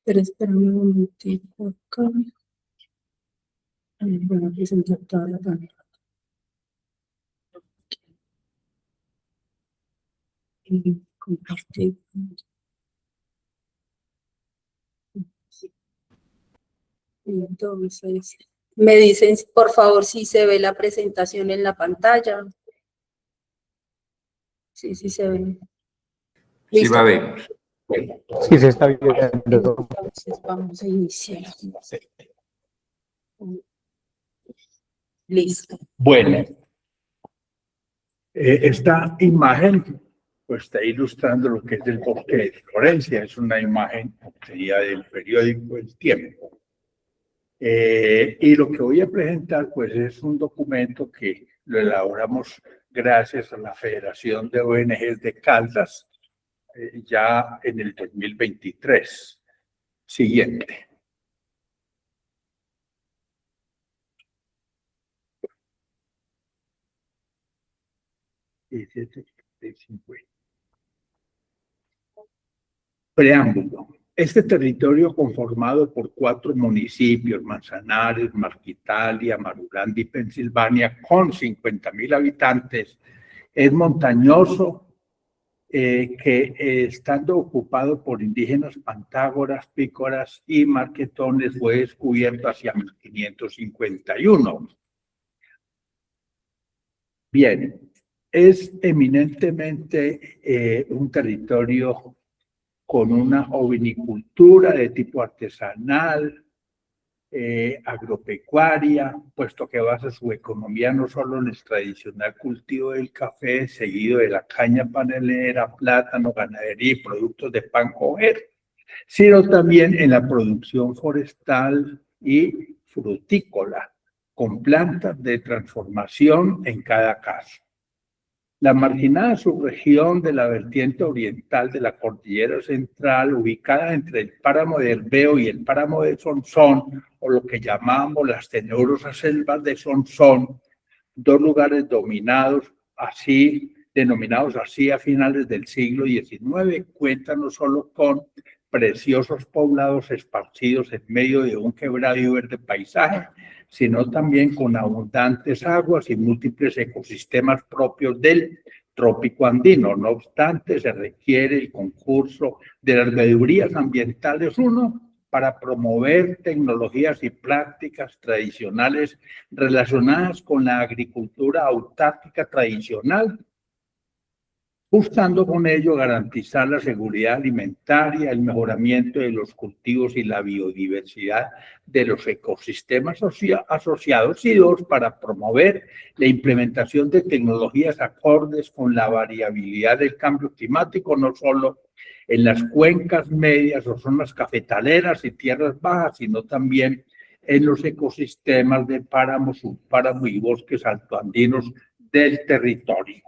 Pero espérame un momentico acá. Voy a presentar toda la pantalla. Y compartir. Entonces, me dicen, por favor, si se ve la presentación en la pantalla. Sí, sí se ve. Sí, va a ver. Sí, se está viendo. Entonces, vamos a iniciar. Listo. Bueno, esta imagen pues está ilustrando lo que es el bosque de Florencia. Es una imagen obtenida del periódico El Tiempo. Y lo que voy a presentar pues es un documento que lo elaboramos gracias a la Federación de ONGs de Caldas ya en el 2023. Siguiente. Preámbulo. Este territorio conformado por 4 municipios, Manzanares, Marquitalia, Marulanda y Pensilvania, con 50.000 habitantes, es montañoso, que estando ocupado por indígenas pantágoras, pícoras y marquetones, fue descubierto hacia 1551. Bien, es eminentemente un territorio con una ovinicultura de tipo artesanal, agropecuaria, puesto que basa su economía no solo en el tradicional cultivo del café, seguido de la caña panelera, plátano, ganadería y productos de pan coger, sino también en la producción forestal y frutícola, con plantas de transformación en cada caso. La marginada subregión de la vertiente oriental de la Cordillera Central, ubicada entre el páramo de Herbeo y el páramo de Sonsón, o lo que llamamos las tenebrosas selvas de Sonsón, 2 lugares denominados así a finales del siglo XIX, cuentan no solo con preciosos poblados esparcidos en medio de un quebrado y verde paisaje, sino también con abundantes aguas y múltiples ecosistemas propios del trópico andino. No obstante, se requiere el concurso de las veedurías ambientales, para promover tecnologías y prácticas tradicionales relacionadas con la agricultura autárquica tradicional, buscando con ello garantizar la seguridad alimentaria, el mejoramiento de los cultivos y la biodiversidad de los ecosistemas asociados, y 2, para promover la implementación de tecnologías acordes con la variabilidad del cambio climático, no solo en las cuencas medias o zonas cafetaleras y tierras bajas, sino también en los ecosistemas de páramo, subpáramo y bosques altoandinos del territorio.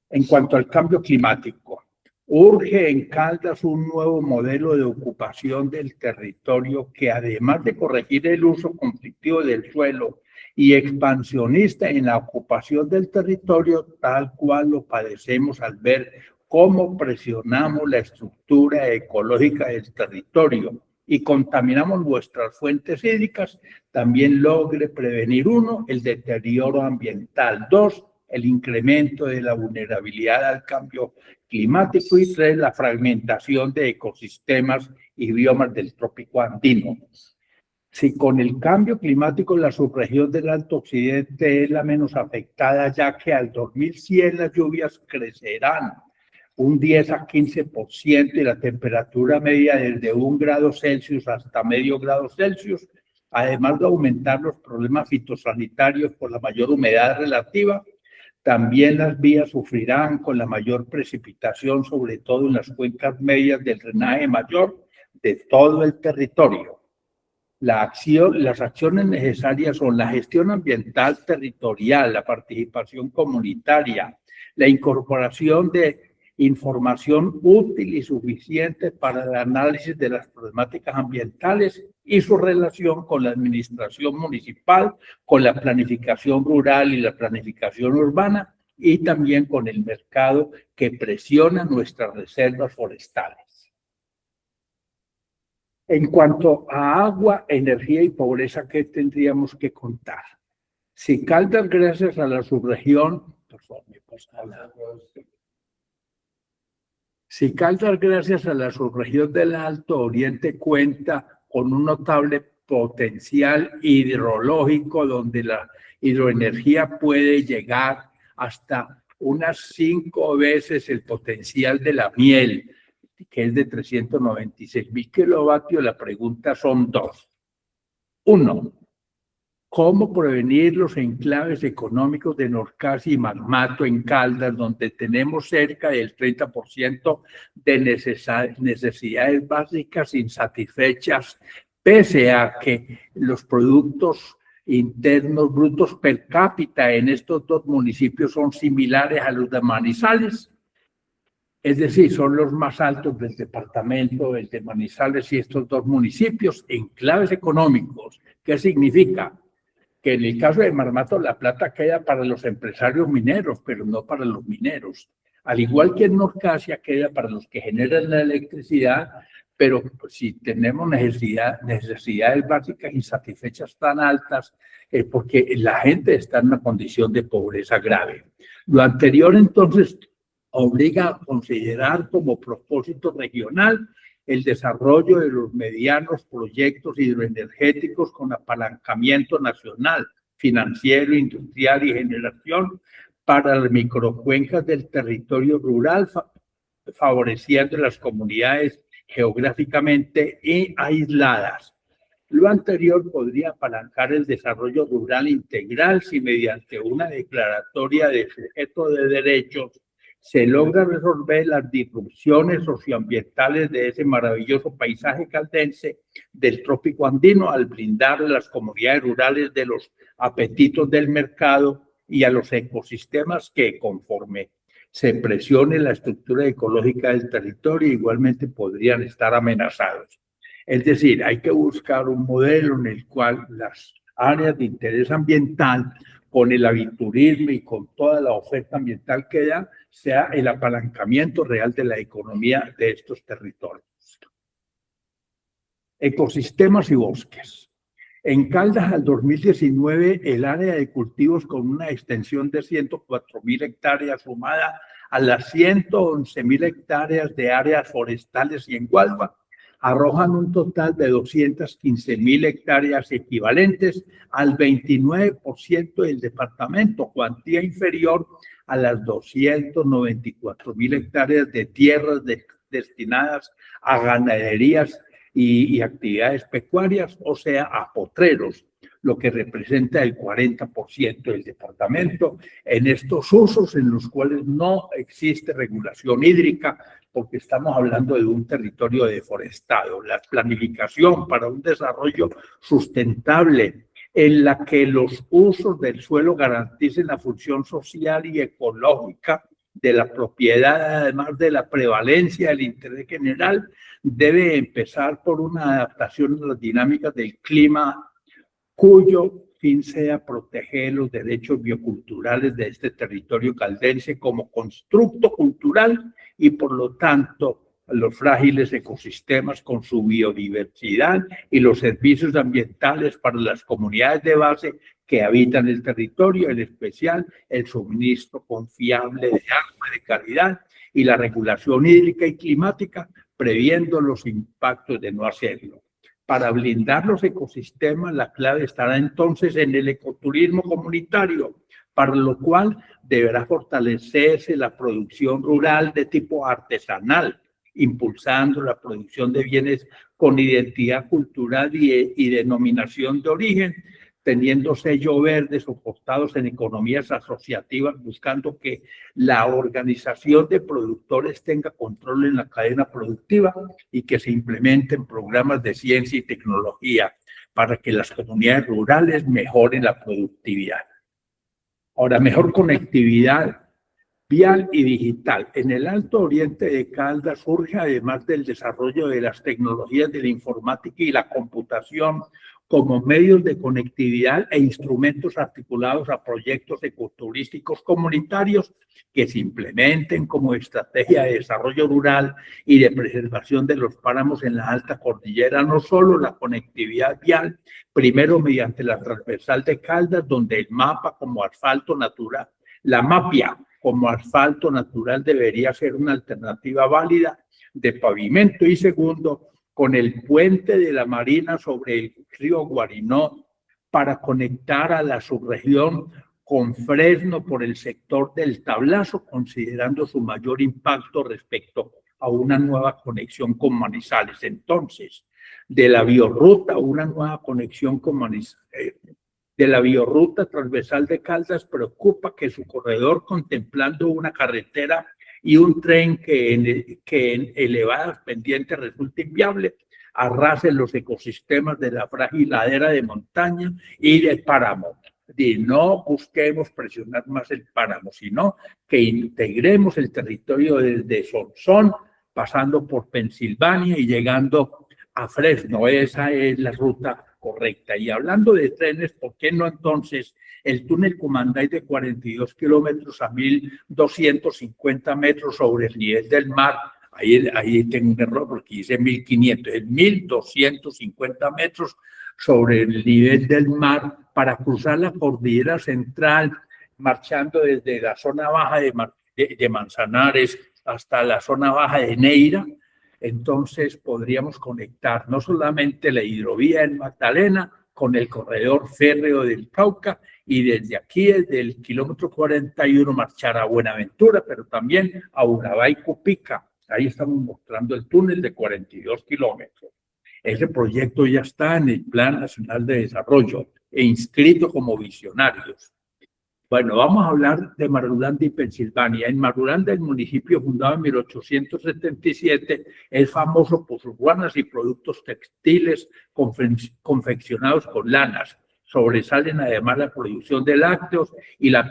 En cuanto al cambio climático, urge en Caldas un nuevo modelo de ocupación del territorio que, además de corregir el uso conflictivo del suelo y expansionista en la ocupación del territorio, tal cual lo padecemos al ver cómo presionamos la estructura ecológica del territorio y contaminamos nuestras fuentes hídricas, también logre prevenir, 1, el deterioro ambiental, 2, el incremento de la vulnerabilidad al cambio climático, y 3, la fragmentación de ecosistemas y biomas del trópico andino. Si con el cambio climático la subregión del Alto Occidente es la menos afectada, ya que al 2100 las lluvias crecerán un 10 a 15% y la temperatura media desde 1 grado Celsius hasta medio grado Celsius, además de aumentar los problemas fitosanitarios por la mayor humedad relativa. También las vías sufrirán con la mayor precipitación, sobre todo en las cuencas medias del drenaje mayor de todo el territorio. Las acciones necesarias son la gestión ambiental territorial, la participación comunitaria, la incorporación de información útil y suficiente para el análisis de las problemáticas ambientales y su relación con la administración municipal, con la planificación rural y la planificación urbana, y también con el mercado que presiona nuestras reservas forestales. En cuanto a agua, energía y pobreza, ¿qué tendríamos que contar? Si Caldas, gracias a la subregión, por favor, me pasa la- Si Caldas, gracias a la subregión del Alto Oriente, cuenta con un notable potencial hidrológico donde la hidroenergía puede llegar hasta unas 5 veces el potencial de la miel, que es de 396.000 kilovatios, la pregunta son dos. Uno, ¿cómo prevenir los enclaves económicos de Norcasi y Marmato en Caldas, donde tenemos cerca del 30% de necesidades básicas insatisfechas, pese a que los productos internos brutos per cápita en estos dos municipios son similares a los de Manizales? Es decir, son los más altos del departamento, el de Manizales y estos dos municipios, enclaves económicos. ¿Qué significa? Que en el caso de Marmato la plata queda para los empresarios mineros, pero no para los mineros. Al igual que en Norcasia queda para los que generan la electricidad, pero si tenemos necesidades básicas insatisfechas tan altas, es porque la gente está en una condición de pobreza grave. Lo anterior, entonces, obliga a considerar como propósito regional el desarrollo de los medianos proyectos hidroenergéticos con apalancamiento nacional, financiero, industrial y generación para las microcuencas del territorio rural, favoreciendo las comunidades geográficamente aisladas. Lo anterior podría apalancar el desarrollo rural integral si mediante una declaratoria de sujeto de derechos se logra resolver las disrupciones socioambientales de ese maravilloso paisaje caldense del trópico andino al brindar a las comunidades rurales de los apetitos del mercado y a los ecosistemas que, conforme se presione la estructura ecológica del territorio, igualmente podrían estar amenazados. Es decir, hay que buscar un modelo en el cual las áreas de interés ambiental, con el aviturismo y con toda la oferta ambiental que da, sea el apalancamiento real de la economía de estos territorios. Ecosistemas y bosques. En Caldas, al 2019, el área de cultivos con una extensión de 104.000 hectáreas sumada a las 111.000 hectáreas de áreas forestales y en Gualba, arrojan un total de 215.000 hectáreas equivalentes al 29% del departamento, cuantía inferior a las 294.000 hectáreas de tierras destinadas a ganaderías y actividades pecuarias, o sea, a potreros, lo que representa el 40% del departamento en estos usos en los cuales no existe regulación hídrica, porque estamos hablando de un territorio deforestado. La planificación para un desarrollo sustentable en la que los usos del suelo garanticen la función social y ecológica de la propiedad, además de la prevalencia del interés general, debe empezar por una adaptación a las dinámicas del clima, cuyo fin sea proteger los derechos bioculturales de este territorio caldense como constructo cultural y, por lo tanto, los frágiles ecosistemas con su biodiversidad y los servicios ambientales para las comunidades de base que habitan el territorio, en especial el suministro confiable de agua de calidad y la regulación hídrica y climática, previendo los impactos de no hacerlo. Para blindar los ecosistemas, la clave estará entonces en el ecoturismo comunitario, para lo cual deberá fortalecerse la producción rural de tipo artesanal, impulsando la producción de bienes con identidad cultural y denominación de origen, teniendo sello verde soportados en economías asociativas, buscando que la organización de productores tenga control en la cadena productiva y que se implementen programas de ciencia y tecnología para que las comunidades rurales mejoren la productividad. Ahora, mejor conectividad vial y digital. En el Alto Oriente de Caldas surge, además del desarrollo de las tecnologías de la informática y la computación, como medios de conectividad e instrumentos articulados a proyectos ecoturísticos comunitarios que se implementen como estrategia de desarrollo rural y de preservación de los páramos en la alta cordillera, no solo la conectividad vial, primero mediante la transversal de Caldas, donde el mapa como asfalto natural, la mapia como asfalto natural debería ser una alternativa válida de pavimento, y segundo, con el puente de la Marina sobre el río Guarinó para conectar a la subregión con Fresno por el sector del Tablazo, considerando su mayor impacto respecto a una nueva conexión con Manizales. Entonces, de la biorruta, una nueva conexión con Manizales, de la biorruta transversal de Caldas, preocupa que su corredor, contemplando una carretera y un tren que en elevadas pendientes resulta inviable, arrase los ecosistemas de la frágil ladera de montaña y del páramo. Y no busquemos presionar más el páramo, sino que integremos el territorio desde Sonsón, pasando por Pensilvania y llegando a Fresno. Esa es la ruta correcta. Y hablando de trenes, ¿por qué no entonces el túnel Cumanday de 42 kilómetros a 1.250 metros sobre el nivel del mar? Ahí tengo un error porque dice 1.500, es 1.250 metros sobre el nivel del mar para cruzar la cordillera central, marchando desde la zona baja de Manzanares hasta la zona baja de Neira. Entonces podríamos conectar no solamente la hidrovía en Magdalena con el corredor férreo del Cauca, y desde aquí, desde el kilómetro 41, marchar a Buenaventura, pero también a Urabá y Cupica. Ahí estamos mostrando el túnel de 42 kilómetros. Ese proyecto ya está en el Plan Nacional de Desarrollo e inscrito como visionarios. Bueno, vamos a hablar de Marulanda y Pensilvania. En Marulanda, el municipio fundado en 1877, es famoso por sus guanas y productos textiles confeccionados con lanas. Sobresalen además la producción de lácteos y la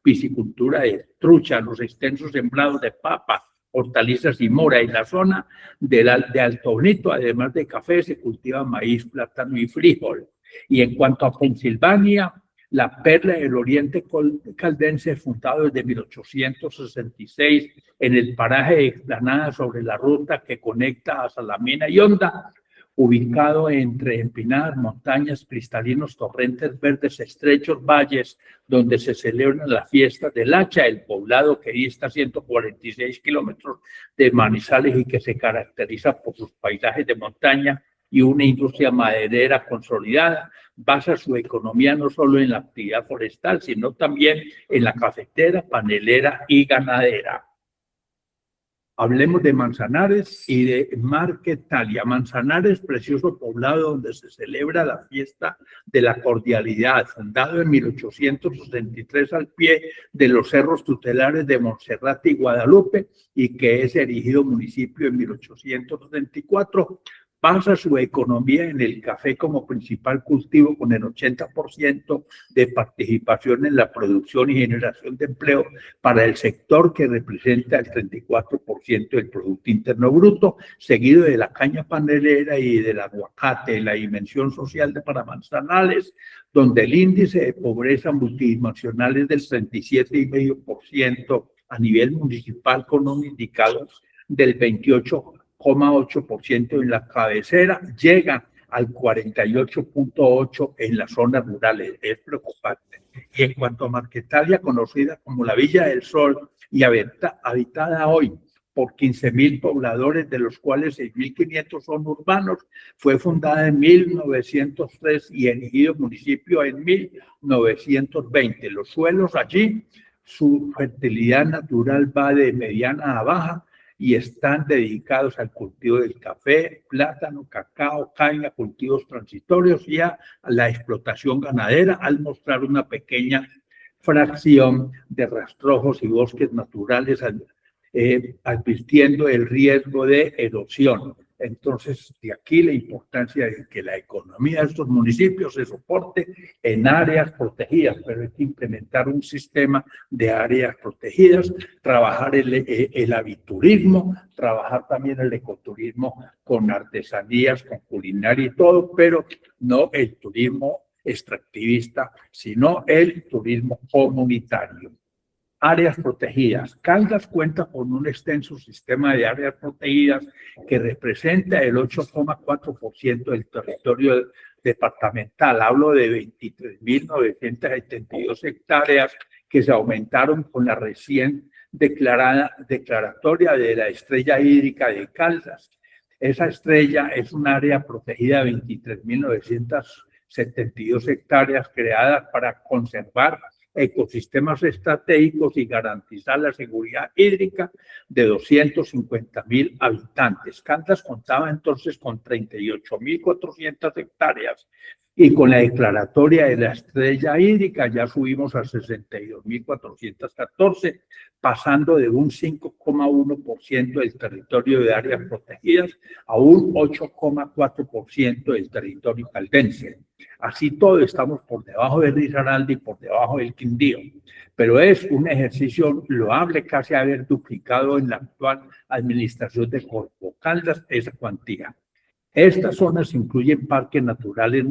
piscicultura de trucha, los extensos sembrados de papa, hortalizas y mora. En la zona de Alto Bonito, además de café, se cultiva maíz, plátano y frijol. Y en cuanto a Pensilvania, la perla del oriente caldense, fundado desde 1866 en el paraje de Explanada sobre la ruta que conecta a Salamina y Honda, ubicado entre empinadas montañas, cristalinos torrentes verdes, estrechos valles, donde se celebran las fiestas del Hacha, el poblado que dista 146 kilómetros de Manizales y que se caracteriza por sus paisajes de montaña y una industria maderera consolidada. Basa su economía no solo en la actividad forestal, sino también en la cafetera, panelera y ganadera. Hablemos de Manzanares y de Marquetalia. Manzanares, precioso poblado donde se celebra la fiesta de la cordialidad, fundado en 1863 al pie de los cerros tutelares de Montserrat y Guadalupe, y que es erigido municipio en 1874. Basa su economía en el café como principal cultivo, con el 80% de participación en la producción y generación de empleo para el sector, que representa el 34% del Producto Interno Bruto, seguido de la caña panelera y del aguacate. La dimensión social para Manzanares, donde el índice de pobreza multidimensional es del 37,5% a nivel municipal, con un indicador del 28,8% en la cabecera, llega al 48,8% en las zonas rurales. Es preocupante. Y en cuanto a Marquetalia, conocida como la Villa del Sol y habitada hoy por 15,000 pobladores, de los cuales 6,500 son urbanos, fue fundada en 1903 y erigido municipio en 1920. Los suelos allí, su fertilidad natural va de mediana a baja, y están dedicados al cultivo del café, plátano, cacao, caña, cultivos transitorios y a la explotación ganadera, al mostrar una pequeña fracción de rastrojos y bosques naturales, advirtiendo el riesgo de erosión. Entonces, de aquí la importancia de que la economía de estos municipios se soporte en áreas protegidas, pero hay que implementar un sistema de áreas protegidas, trabajar el aviturismo, trabajar también el ecoturismo con artesanías, con culinaria y todo, pero no el turismo extractivista, sino el turismo comunitario. Áreas protegidas. Caldas cuenta con un extenso sistema de áreas protegidas que representa el 8,4% del territorio departamental. Hablo de 23.972 hectáreas que se aumentaron con la recién declaratoria de la estrella hídrica de Caldas. Esa estrella es un área protegida de 23.972 hectáreas creadas para conservar ecosistemas estratégicos y garantizar la seguridad hídrica de 250.000 habitantes. Caldas contaba entonces con 38.400 hectáreas y con la declaratoria de la estrella hídrica ya subimos a 62.414, pasando de un 5,1% del territorio de áreas protegidas a un 8,4% del territorio caldense. Así todo estamos por debajo de Risaralda y por debajo del Quindío, pero es un ejercicio loable casi haber duplicado en la actual administración de Corpo Caldas esa cuantía. Estas zonas incluyen parques naturales,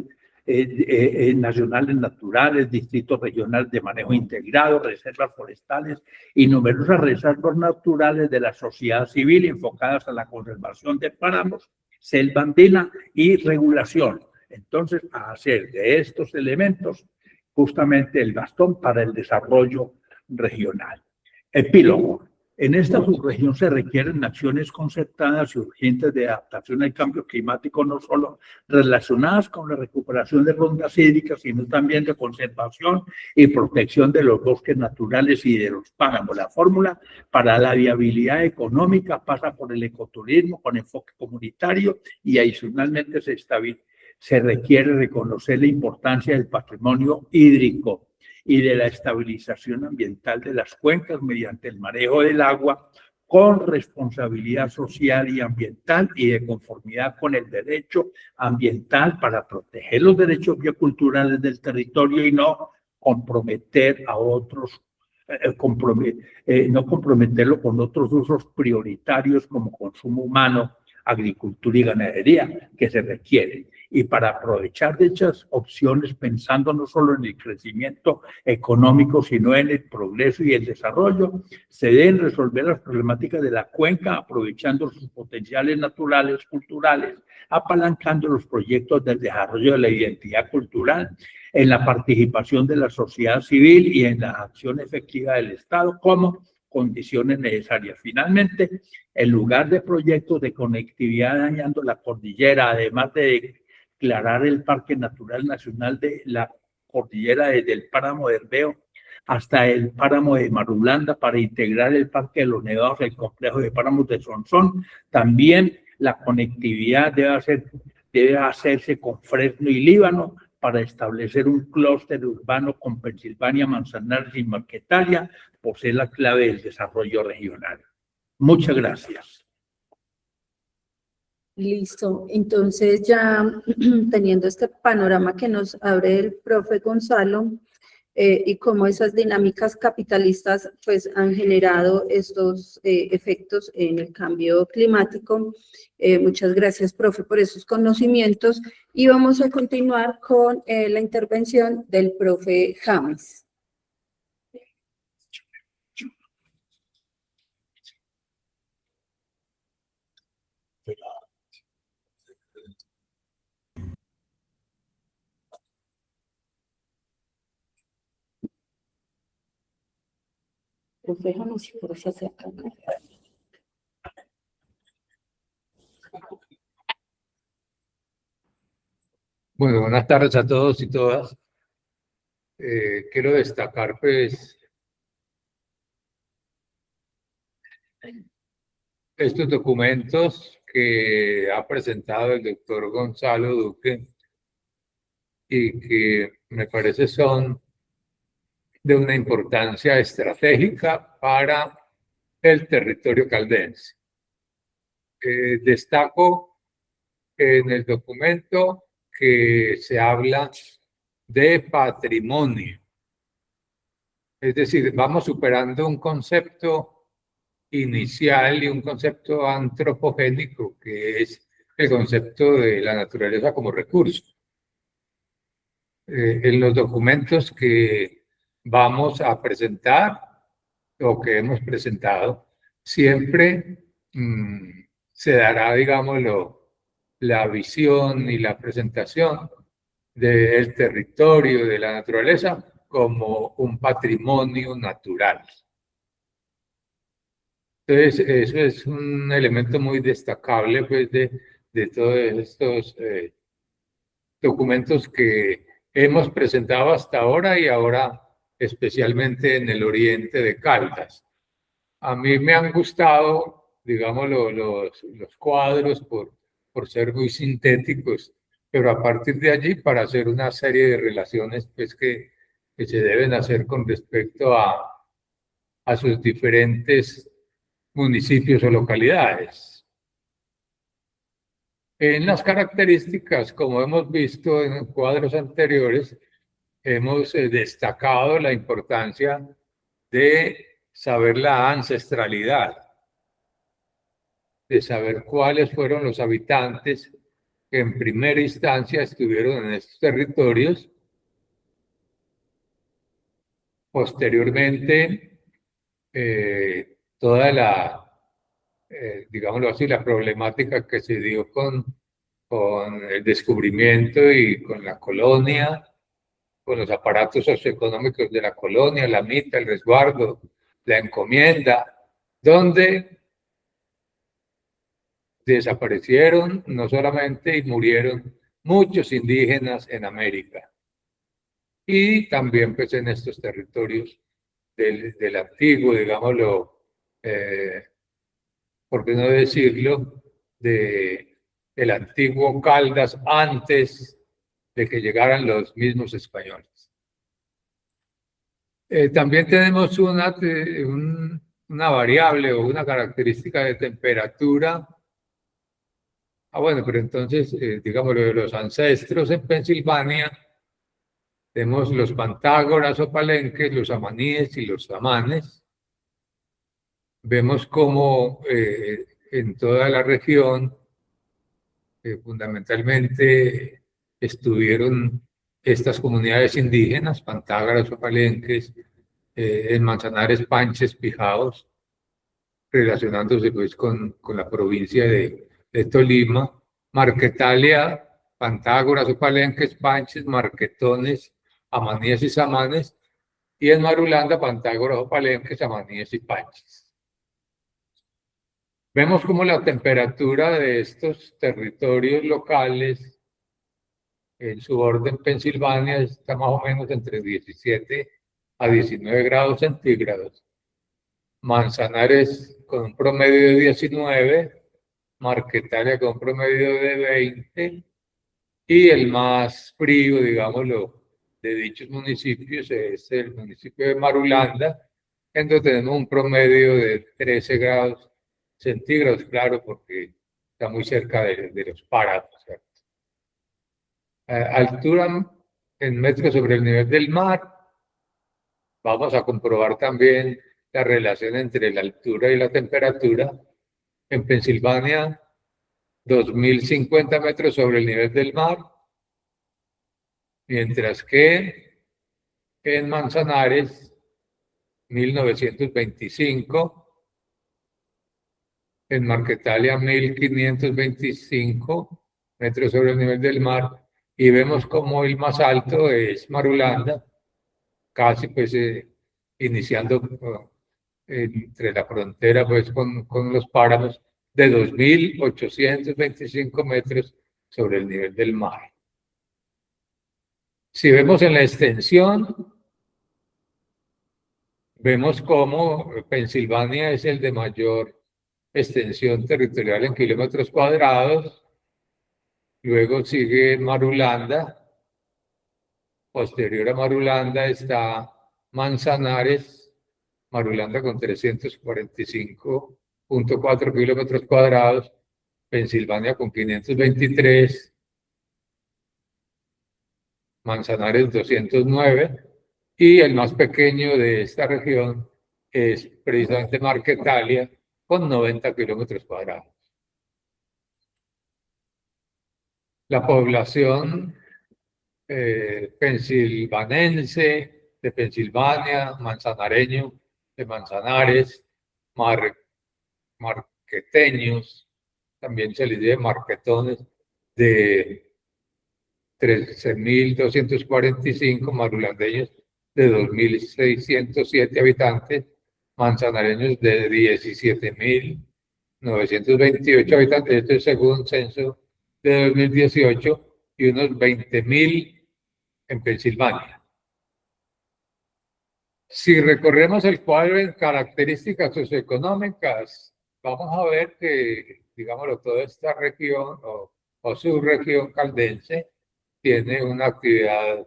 nacionales naturales, distritos regionales de manejo integrado, reservas forestales y numerosas reservas naturales de la sociedad civil enfocadas a la conservación de páramos, selva andina y regulación. Entonces, a hacer de estos elementos justamente el bastón para el desarrollo regional. Epílogo. En esta subregión se requieren acciones concertadas y urgentes de adaptación al cambio climático, no solo relacionadas con la recuperación de rondas hídricas, sino también de conservación y protección de los bosques naturales y de los páramos. La fórmula para la viabilidad económica pasa por el ecoturismo con enfoque comunitario y adicionalmente se requiere reconocer la importancia del patrimonio hídrico y de la estabilización ambiental de las cuencas mediante el manejo del agua con responsabilidad social y ambiental y de conformidad con el derecho ambiental para proteger los derechos bioculturales del territorio y no comprometer a otros, no comprometerlo con otros usos prioritarios como consumo humano, agricultura y ganadería que se requieren. Y para aprovechar dichas opciones, pensando no solo en el crecimiento económico, sino en el progreso y el desarrollo, se deben resolver las problemáticas de la cuenca, aprovechando sus potenciales naturales, culturales, apalancando los proyectos del desarrollo de la identidad cultural, en la participación de la sociedad civil y en la acción efectiva del Estado como condiciones necesarias. Finalmente, en lugar de proyectos de conectividad dañando la cordillera, además de declarar el Parque Natural Nacional de la Cordillera desde el Páramo de Herbeo hasta el Páramo de Marulanda para integrar el Parque de los Nevados, el complejo de páramos de Sonsón, también la conectividad debe hacerse con Fresno y Líbano para establecer un clúster urbano con Pensilvania, Manzanares y Marquetalia, por ser la clave del desarrollo regional. Muchas gracias. Listo. Entonces, ya teniendo este panorama que nos abre el profe Gonzalo, y cómo esas dinámicas capitalistas pues han generado estos efectos en el cambio climático. Muchas gracias, profe, por esos conocimientos, y vamos a continuar con la intervención del profe James. Profe James, si por eso se acá. Bueno, buenas tardes a todos y todas. Quiero destacar, pues, estos documentos que ha presentado el doctor Gonzalo Duque y que me parece son de una importancia estratégica para el territorio caldense. Destaco en el documento que se habla de patrimonio. Es decir, vamos superando un concepto inicial y un concepto antropogénico, que es el concepto de la naturaleza como recurso. En los documentos que vamos a presentar o que hemos presentado, siempre se dará, digámoslo, la visión y la presentación del territorio, de la naturaleza, como un patrimonio natural. Entonces, eso es un elemento muy destacable, pues, de todos estos documentos que hemos presentado hasta ahora y ahora especialmente en el oriente de Caldas. A mí me han gustado, digamos, los cuadros por ser muy sintéticos, pero a partir de allí para hacer una serie de relaciones pues, que se deben hacer con respecto a sus diferentes municipios o localidades. En las características, como hemos visto en cuadros anteriores, hemos destacado la importancia de saber la ancestralidad, de saber cuáles fueron los habitantes que en primera instancia estuvieron en estos territorios. Posteriormente, toda la, digámoslo así, la problemática que se dio con el descubrimiento y con la colonia, con los aparatos socioeconómicos de la colonia, la mita, el resguardo, la encomienda, donde desaparecieron no solamente y murieron muchos indígenas en América, y también pues en estos territorios del antiguo, digámoslo, por qué no decirlo, del antiguo Caldas antes de que llegaran los mismos españoles. También tenemos una variable o una característica de temperatura. Bueno, pero entonces, digámoslo, de los ancestros en Pensilvania, tenemos los pantágoras o palenques, los amaníes y los samanes. Vemos cómo en toda la región, fundamentalmente, estuvieron estas comunidades indígenas, pantágaras o palenques, en Manzanares, Panches, Pijaos, relacionándose pues con la provincia de Tolima, Marquetalia, pantágoras o palenques, Panches, Marquetones, amaníes y samanes, y en Marulanda, pantágoras o palenques, amaníes y Panches. Vemos como la temperatura de estos territorios locales en su orden Pensilvania está más o menos entre 17 a 19 grados centígrados. Manzanares con un promedio de 19, Marquetalia con un promedio de 20, y el más frío, digámoslo, de dichos municipios es el municipio de Marulanda, en donde tenemos un promedio de 13 grados centígrados, claro, porque está muy cerca de los páramos, ¿cierto? Altura en metros sobre el nivel del mar. Vamos a comprobar también la relación entre la altura y la temperatura. En Pensilvania, 2.050 metros sobre el nivel del mar, mientras que en Manzanares, 1.925, en Marquetalia 1.525 metros sobre el nivel del mar, y vemos como el más alto es Marulanda, casi pues iniciando entre la frontera pues con los páramos, de 2.825 metros sobre el nivel del mar. Si vemos en la extensión, vemos cómo Pensilvania es el de mayor extensión territorial en kilómetros cuadrados, luego sigue Marulanda, posterior a Marulanda está Manzanares, Marulanda con 345.4 kilómetros cuadrados, Pensilvania con 523, Manzanares 209, y el más pequeño de esta región es precisamente Marquetalia, con 90 kilómetros cuadrados. La población pensilvanense, de Pensilvania, manzanareño, de Manzanares, marqueteños, también se les dice marquetones, de 13.245, marulandeños de 2.607 habitantes, manzanareños de 17.928 habitantes, esto es según censo de 2018, y unos 20.000 en Pensilvania. Si recorremos el cuadro en características socioeconómicas, vamos a ver que, digámoslo, toda esta región o subregión caldense tiene una actividad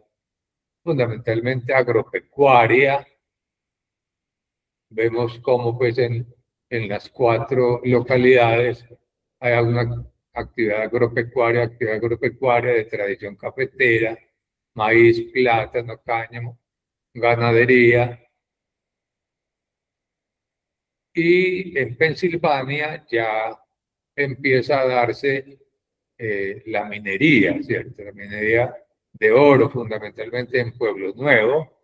fundamentalmente agropecuaria. Vemos cómo pues en las 4 localidades hay alguna actividad agropecuaria de tradición cafetera, maíz, plátano, cáñamo, ganadería. Y en Pensilvania ya empieza a darse la minería, ¿cierto? La minería de oro, fundamentalmente en Pueblo Nuevo,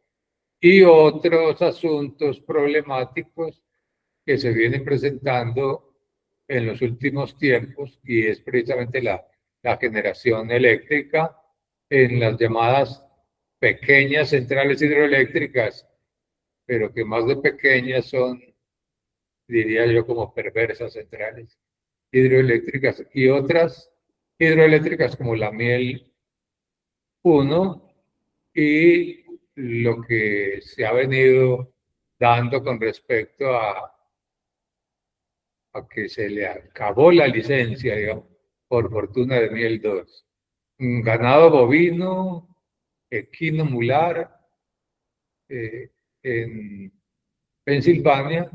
y otros asuntos problemáticos que se vienen presentando en los últimos tiempos, y es precisamente la generación eléctrica en las llamadas pequeñas centrales hidroeléctricas, pero que más de pequeñas son, diría yo, como perversas centrales hidroeléctricas, y otras hidroeléctricas como la Miel 1, y lo que se ha venido dando con respecto a que se le acabó la licencia, digamos, por fortuna de Miel 2. Un ganado bovino, equino mular, en Pensilvania,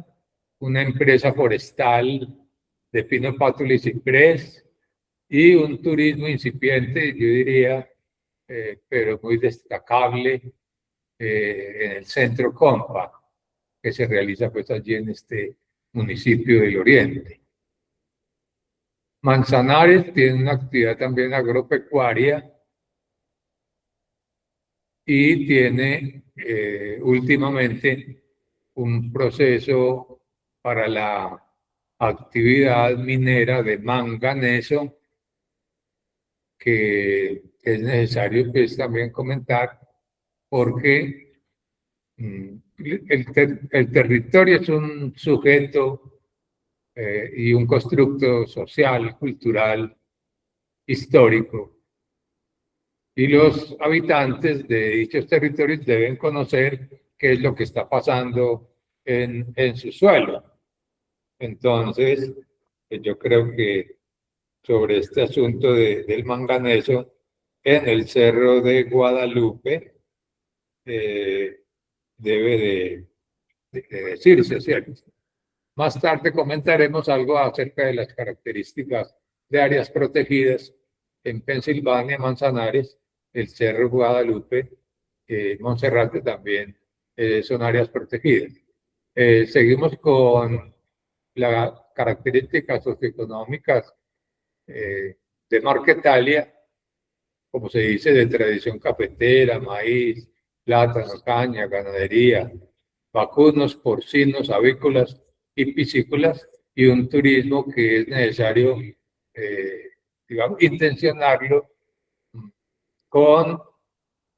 una empresa forestal de pino, pátula y ciprés, y un turismo incipiente, yo diría, pero muy destacable, en el Centro Compa, que se realiza pues allí en este municipio del Oriente. Manzanares tiene una actividad también agropecuaria y tiene últimamente un proceso para la actividad minera de manganeso, que es necesario pues también comentar, porque el territorio es un sujeto y un constructo social, cultural, histórico, y los habitantes de dichos territorios deben conocer qué es lo que está pasando en su suelo. Entonces, yo creo que sobre este asunto del manganeso en el Cerro de Guadalupe debe de decirse, ¿cierto? Más tarde comentaremos algo acerca de las características de áreas protegidas en Pensilvania, Manzanares, el Cerro Guadalupe, Monserrate también son áreas protegidas. Seguimos con las características socioeconómicas de Marquetalia, como se dice, de tradición cafetera, maíz, plátano, caña, ganadería, vacunos, porcinos, avícolas y piscícolas, y un turismo que es necesario, digamos, intencionarlo con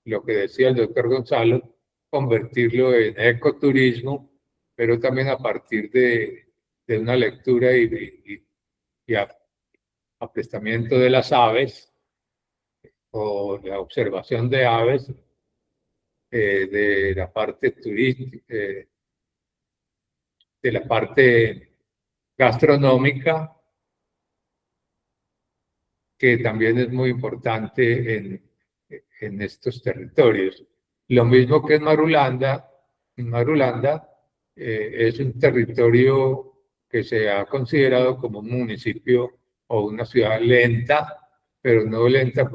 lo que decía el doctor Gonzalo, convertirlo en ecoturismo, pero también a partir de una lectura y aprestamiento de las aves, o la observación de aves, de la parte turística, de la parte gastronómica, que también es muy importante en estos territorios. Lo mismo que en Marulanda es un territorio que se ha considerado como un municipio o una ciudad lenta, pero no lenta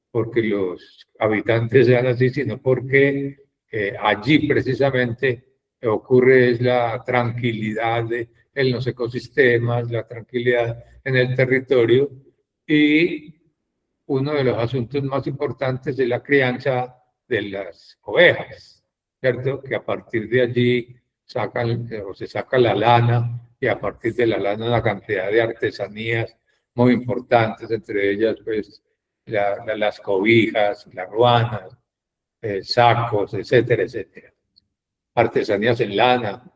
porque los habitantes sean así, sino porque allí precisamente ocurre es la tranquilidad en los ecosistemas, la tranquilidad en el territorio, y uno de los asuntos más importantes es la crianza de las ovejas, ¿cierto? Que a partir de allí se saca la lana, y a partir de la lana una cantidad de artesanías muy importantes, entre ellas pues las cobijas, las ruanas, sacos, etcétera, etcétera. Artesanías en lana,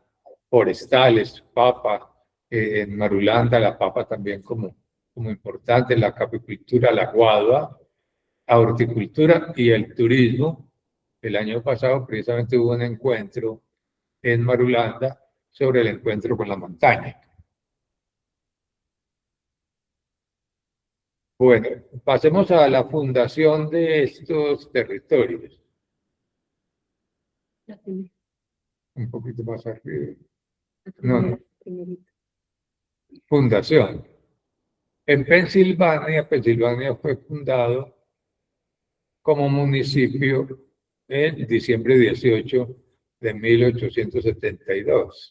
forestales, papa, en Marulanda la papa también como importante, la capicultura, la guadua, la horticultura y el turismo. El año pasado precisamente hubo un encuentro en Marulanda sobre el encuentro con la montaña. Bueno, pasemos a la fundación de estos territorios. Un poquito más arriba. No. Fundación. En Pensilvania fue fundado como municipio en diciembre 18 de 1872.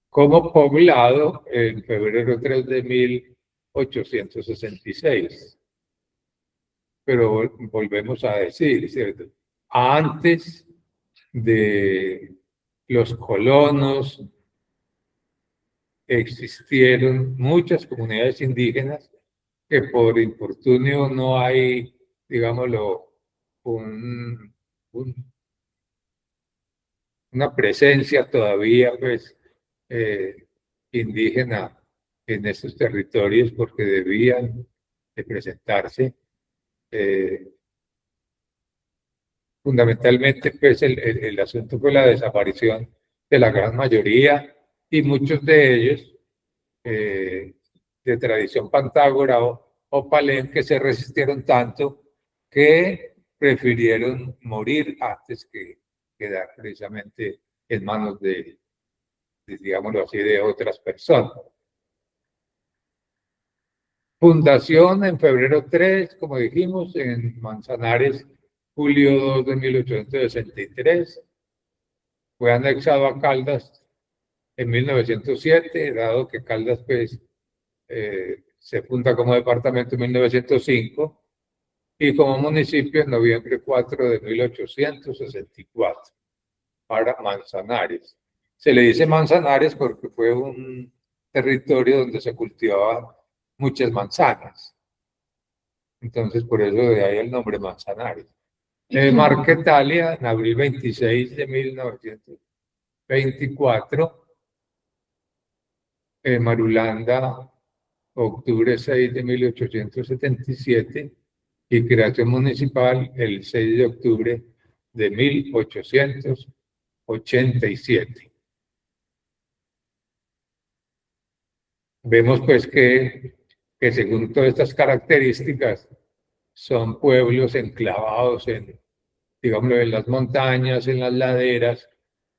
Como poblado en febrero 3 de 1866. Pero volvemos a decir, ¿cierto? Antes de los colonos existieron muchas comunidades indígenas que por infortunio no hay, digámoslo, una presencia todavía pues indígena en estos territorios, porque debían de presentarse. Fundamentalmente pues el asunto fue la desaparición de la gran mayoría, y muchos de ellos de tradición pantágora o palenque se resistieron tanto que prefirieron morir antes que quedar precisamente en manos de digámoslo así, de otras personas. Fundación en febrero 3, como dijimos, en Manzanares, julio 2 de 1863. Fue anexado a Caldas en 1907, dado que Caldas pues, se funda como departamento en 1905 y como municipio en noviembre 4 de 1864 para Manzanares. Se le dice Manzanares porque fue un territorio donde se cultivaban muchas manzanas. Entonces, por eso de ahí el nombre Manzanares. Marquetalia, en abril 26 de 1924. Marulanda, octubre 6 de 1877. Y creación municipal el 6 de octubre de 1887. Vemos pues que según todas estas características son pueblos enclavados en, digamos, en las montañas, en las laderas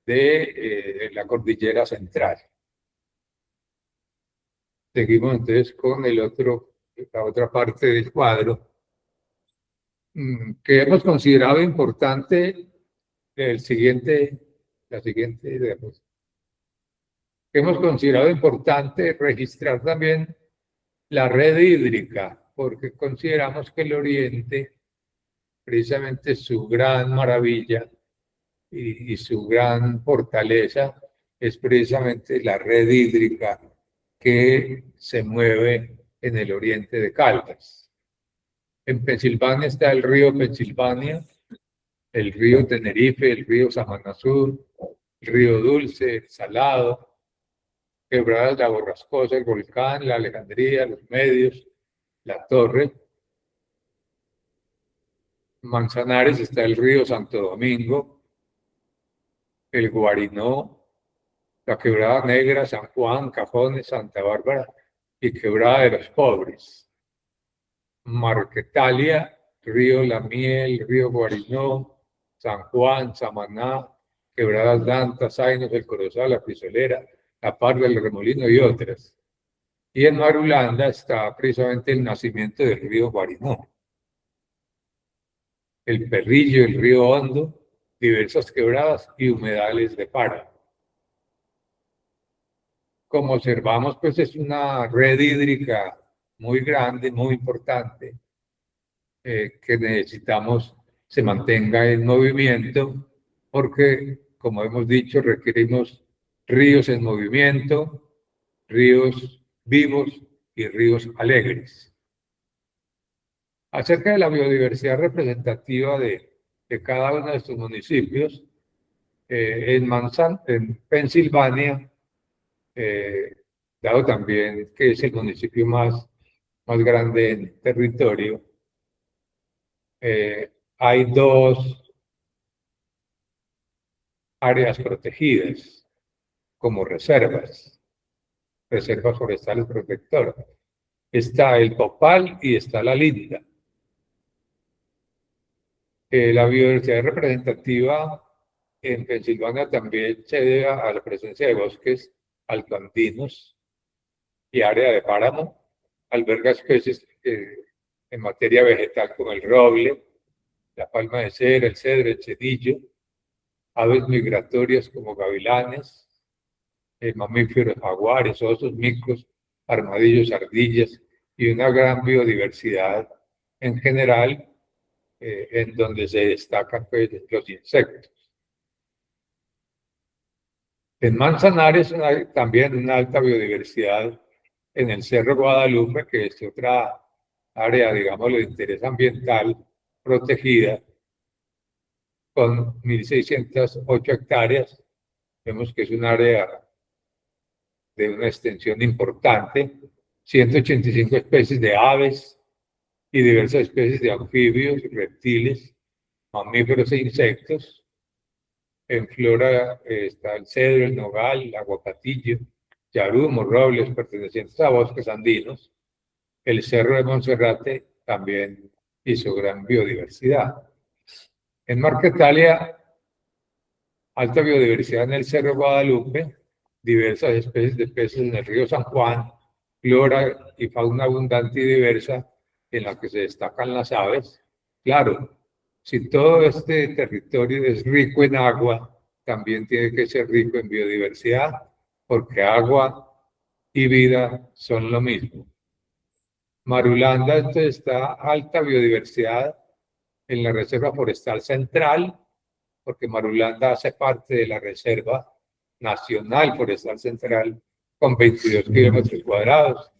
de la cordillera central. Seguimos entonces con la otra parte del cuadro que hemos considerado importante, la siguiente, digamos, hemos considerado importante registrar también la red hídrica, porque consideramos que el Oriente, precisamente su gran maravilla y su gran fortaleza, es precisamente la red hídrica que se mueve en el oriente de Caldas. En Pensilvania está el río Pensilvania, el río Tenerife, el río Samanazur, el río Dulce, el Salado, Quebradas la Borrascosa, el Volcán, la Alejandría, los Medios, la Torre. Manzanares está el río Santo Domingo, el Guarinó, la Quebrada Negra, San Juan, Cajones, Santa Bárbara y Quebrada de los Pobres. Marquetalia, río La Miel, río Guarinó, San Juan, Samaná, Quebradas Dantas, Zainos, el Corozal, la Pisolera, la Parda, el Remolino y otras. Y en Marulanda está precisamente el nacimiento del río Guarinó, el Perrillo, el río Hondo, diversas quebradas y humedales de páramo. Como observamos, pues es una red hídrica muy grande, muy importante, que necesitamos se mantenga en movimiento, porque, como hemos dicho, requerimos ríos en movimiento, ríos vivos y ríos alegres. Acerca de la biodiversidad representativa de cada uno de estos municipios, en Pensilvania, dado también que es el municipio más grande en territorio, hay 2 áreas protegidas como reservas forestales protectoras. Está el Copal y está la Linda. La biodiversidad representativa en Pensilvania también se debe a la presencia de bosques altoandinos y área de páramo. Alberga especies en materia vegetal como el roble, la palma de cera, el cedro, el cedillo, aves migratorias como gavilanes, mamíferos, jaguares, osos, micos, armadillos, ardillas y una gran biodiversidad en general, en donde se destacan pues, los insectos. En Manzanares también una alta biodiversidad en el Cerro Guadalupe, que es otra área, digamos, de interés ambiental protegida, con 1.608 hectáreas. Vemos que es un área de una extensión importante, 185 especies de aves y diversas especies de anfibios, reptiles, mamíferos e insectos. En flora está el cedro, el nogal, el aguacatillo, yarumos, robles pertenecientes a bosques andinos. El Cerro de Monserrate también hizo gran biodiversidad. En Marquetalia, alta biodiversidad en el Cerro Guadalupe, diversas especies de peces en el río San Juan, flora y fauna abundante y diversa en la que se destacan las aves. Claro, si todo este territorio es rico en agua, también tiene que ser rico en biodiversidad, porque agua y vida son lo mismo. Marulanda entonces está alta biodiversidad en la Reserva Forestal Central, porque Marulanda hace parte de la Reserva Nacional Forestal Central con 22 kilómetros cuadrados.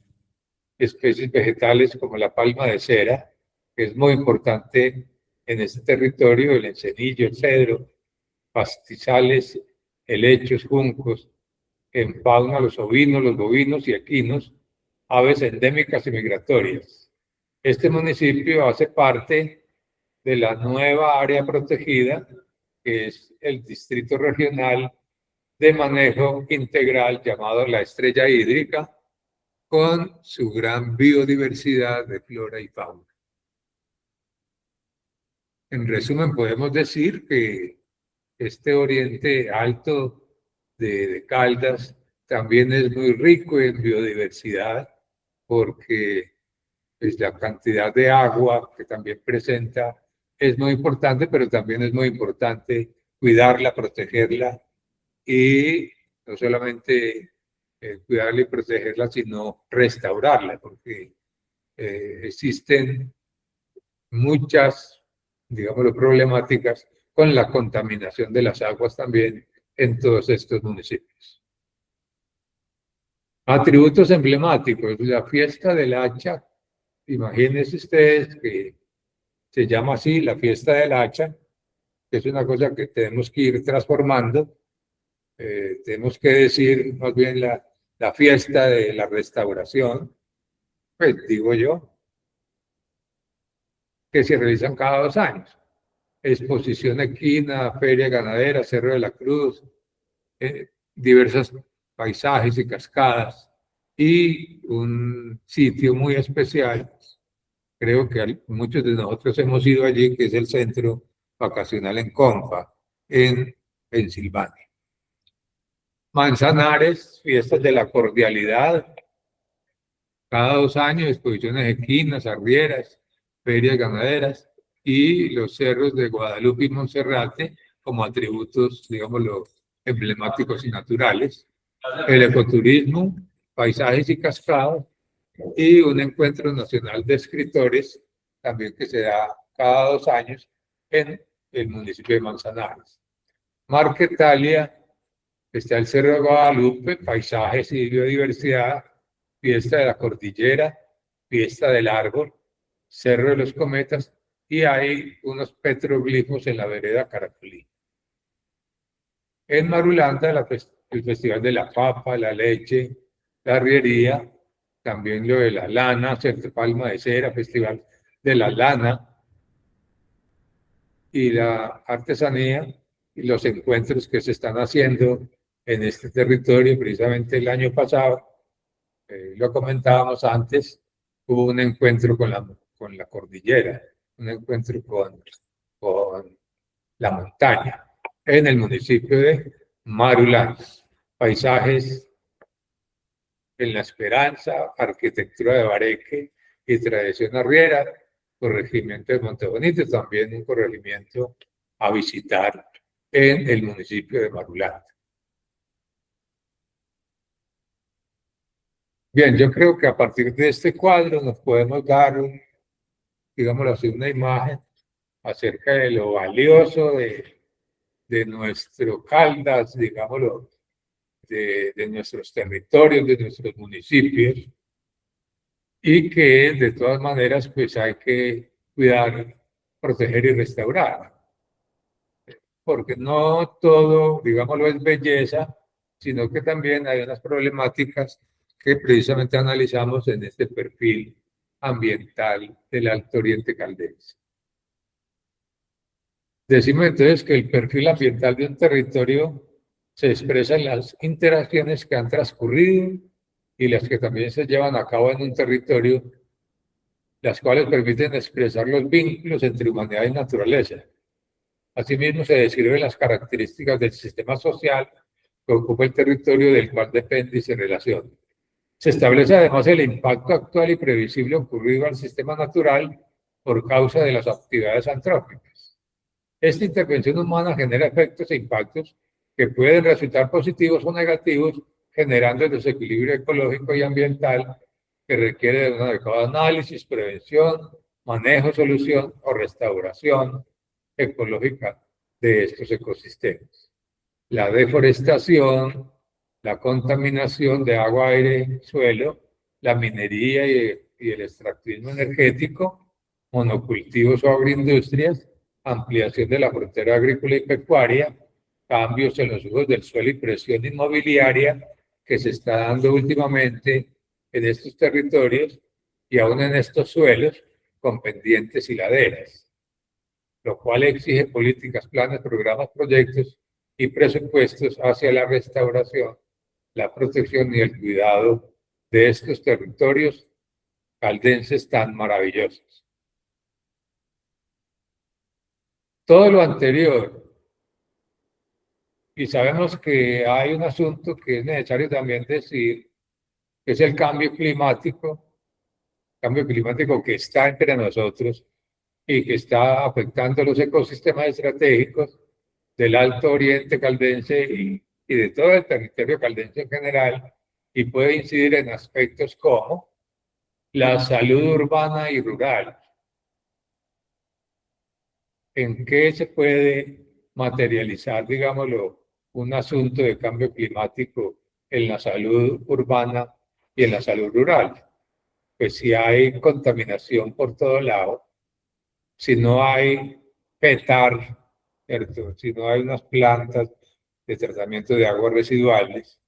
Especies vegetales como la palma de cera, que es muy importante en este territorio, el encenillo, el cedro, pastizales, helechos, juncos, en fauna los ovinos, los bovinos y equinos, aves endémicas y migratorias. Este municipio hace parte de la nueva área protegida, que es el Distrito Regional de Manejo Integral llamado La Estrella Hídrica, con su gran biodiversidad de flora y fauna. En resumen, podemos decir que este oriente alto de Caldas también es muy rico en biodiversidad, porque pues, la cantidad de agua que también presenta es muy importante, pero también es muy importante cuidarla, protegerla y no solamente cuidarla y protegerla, sino restaurarla, porque existen muchas, digamos, problemáticas con la contaminación de las aguas también en todos estos municipios. Atributos emblemáticos, la fiesta del hacha, imagínense ustedes que se llama así, la fiesta del hacha, que es una cosa que tenemos que ir transformando, tenemos que decir más bien la fiesta de la restauración, pues digo yo, que se realizan cada 2 años. Exposición equina, feria ganadera, Cerro de la Cruz, diversos paisajes y cascadas, y un sitio muy especial, creo que muchos de nosotros hemos ido allí, que es el Centro Vacacional en Compa, en Pensilvania. Manzanares, fiestas de la cordialidad, Cada 2 años, exposiciones equinas, arrieras, ferias ganaderas y los cerros de Guadalupe y Monserrate como atributos, digámoslo, emblemáticos y naturales, el ecoturismo, paisajes y cascadas, y un encuentro nacional de escritores, también que se da cada 2 años en el municipio de Manzanares. Marquetalia, está el Cerro de Guadalupe, paisajes y biodiversidad, fiesta de la cordillera, fiesta del árbol, Cerro de los Cometas, y hay unos petroglifos en la vereda Caracolí. En Marulanda, el Festival de la Papa, la leche, la arriería, también lo de la lana, ¿cierto? Palma de Cera, Festival de la lana y la artesanía y los encuentros que se están haciendo en este territorio. Precisamente el año pasado, lo comentábamos antes, hubo un encuentro con la cordillera, un encuentro con la montaña en el municipio de Marulanda. Paisajes en la esperanza, arquitectura de bareque y tradición arriera, corregimiento de Montebonito, también un corregimiento a visitar en el municipio de Marulanda. Bien, yo creo que a partir de este cuadro nos podemos dar, digámoslo así, una imagen acerca de lo valioso de nuestro Caldas, digámoslo, de nuestros territorios, de nuestros municipios, y que de todas maneras pues hay que cuidar, proteger y restaurar, porque no todo, digámoslo, es belleza, sino que también hay unas problemáticas que precisamente analizamos en este perfil ambiental del Alto Oriente Caldense. Decimos entonces que el perfil ambiental de un territorio se expresa en las interacciones que han transcurrido y las que también se llevan a cabo en un territorio, las cuales permiten expresar los vínculos entre humanidad y naturaleza. Asimismo, se describen las características del sistema social que ocupa el territorio del cual depende y se relaciona. Se establece además el impacto actual y previsible ocurrido al sistema natural por causa de las actividades antrópicas. Esta intervención humana genera efectos e impactos que pueden resultar positivos o negativos, generando el desequilibrio ecológico y ambiental que requiere de un adecuado análisis, prevención, manejo, solución o restauración ecológica de estos ecosistemas. La deforestación, la contaminación de agua, aire, suelo, la minería y el extractivismo energético, monocultivos o agroindustrias, ampliación de la frontera agrícola y pecuaria, cambios en los usos del suelo y presión inmobiliaria que se está dando últimamente en estos territorios y aún en estos suelos con pendientes y laderas, lo cual exige políticas, planes, programas, proyectos y presupuestos hacia la restauración, la protección y el cuidado de estos territorios caldenses tan maravillosos. Todo lo anterior, y sabemos que hay un asunto que es necesario también decir, que es el cambio climático que está entre nosotros y que está afectando los ecosistemas estratégicos del Alto Oriente Caldense y de todo el territorio caldense en general, y puede incidir en aspectos como la salud urbana y rural. ¿En qué se puede materializar, digámoslo, un asunto de cambio climático en la salud urbana y en la salud rural? Pues si hay contaminación por todo lado, si no hay PETAR, ¿cierto? Si no hay unas plantas de tratamiento de aguas residuales,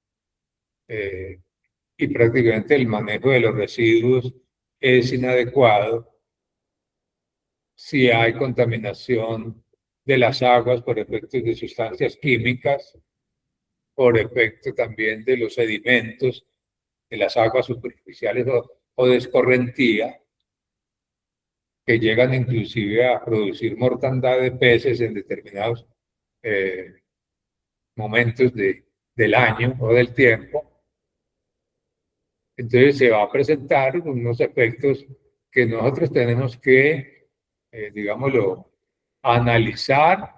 y prácticamente el manejo de los residuos es inadecuado, si hay contaminación de las aguas por efectos de sustancias químicas, por efecto también de los sedimentos de las aguas superficiales o de escorrentía, que llegan inclusive a producir mortandad de peces en determinados momentos del año o del tiempo. Entonces se va a presentar unos efectos que nosotros tenemos que, digámoslo, analizar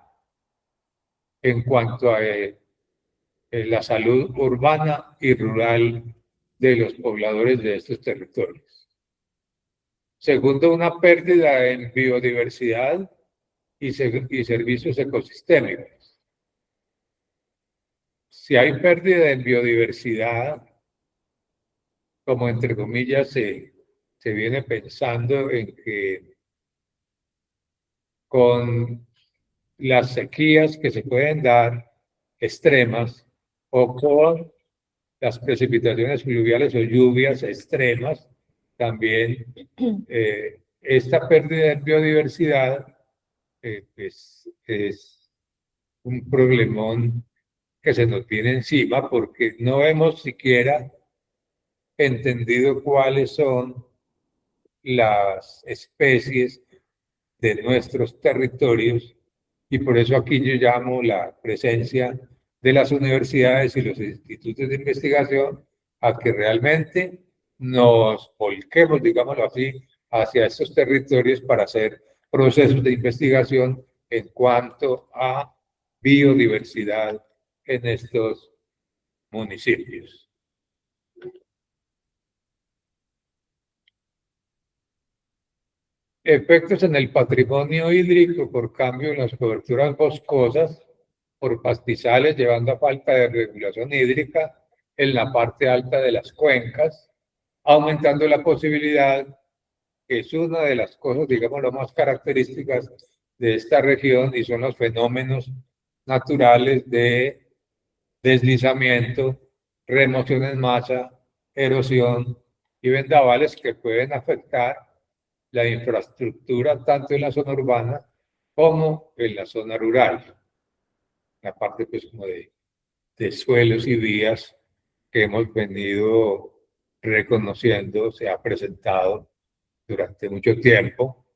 en cuanto a la salud urbana y rural de los pobladores de estos territorios. Segundo, una pérdida en biodiversidad y servicios ecosistémicos. Si hay pérdida en biodiversidad, como entre comillas se viene pensando en que con las sequías que se pueden dar extremas o con las precipitaciones fluviales o lluvias extremas, también esta pérdida de biodiversidad pues, es un problemón que se nos viene encima porque no hemos siquiera entendido cuáles son las especies de nuestros territorios y por eso aquí yo llamo la presencia de las universidades y los institutos de investigación a que realmente nos volquemos, digámoslo así, hacia estos territorios para hacer procesos de investigación en cuanto a biodiversidad en estos municipios. Efectos en el patrimonio hídrico por cambio en las coberturas boscosas, por pastizales, llevando a falta de regulación hídrica en la parte alta de las cuencas, aumentando la posibilidad, que es una de las cosas, digamos, lo más características de esta región, y son los fenómenos naturales de deslizamiento, remoción en masa, erosión y vendavales que pueden afectar la infraestructura tanto en la zona urbana como en la zona rural. La parte pues como de suelos y vías que hemos venido reconociendo, se ha presentado durante mucho tiempo,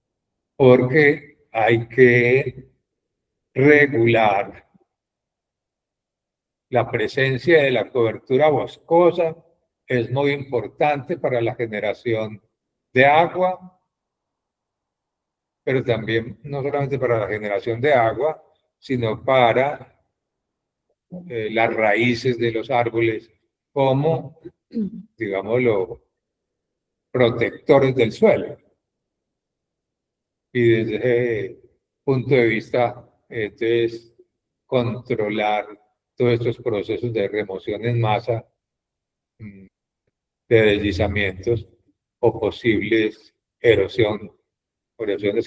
porque hay que regular la presencia de la cobertura boscosa, es muy importante para la generación de agua, pero también no solamente para la generación de agua, sino para las raíces de los árboles como, digámoslo, protectores del suelo. Y desde ese punto de vista, entonces, controlar todos estos procesos de remoción en masa, de deslizamientos o posibles erosiones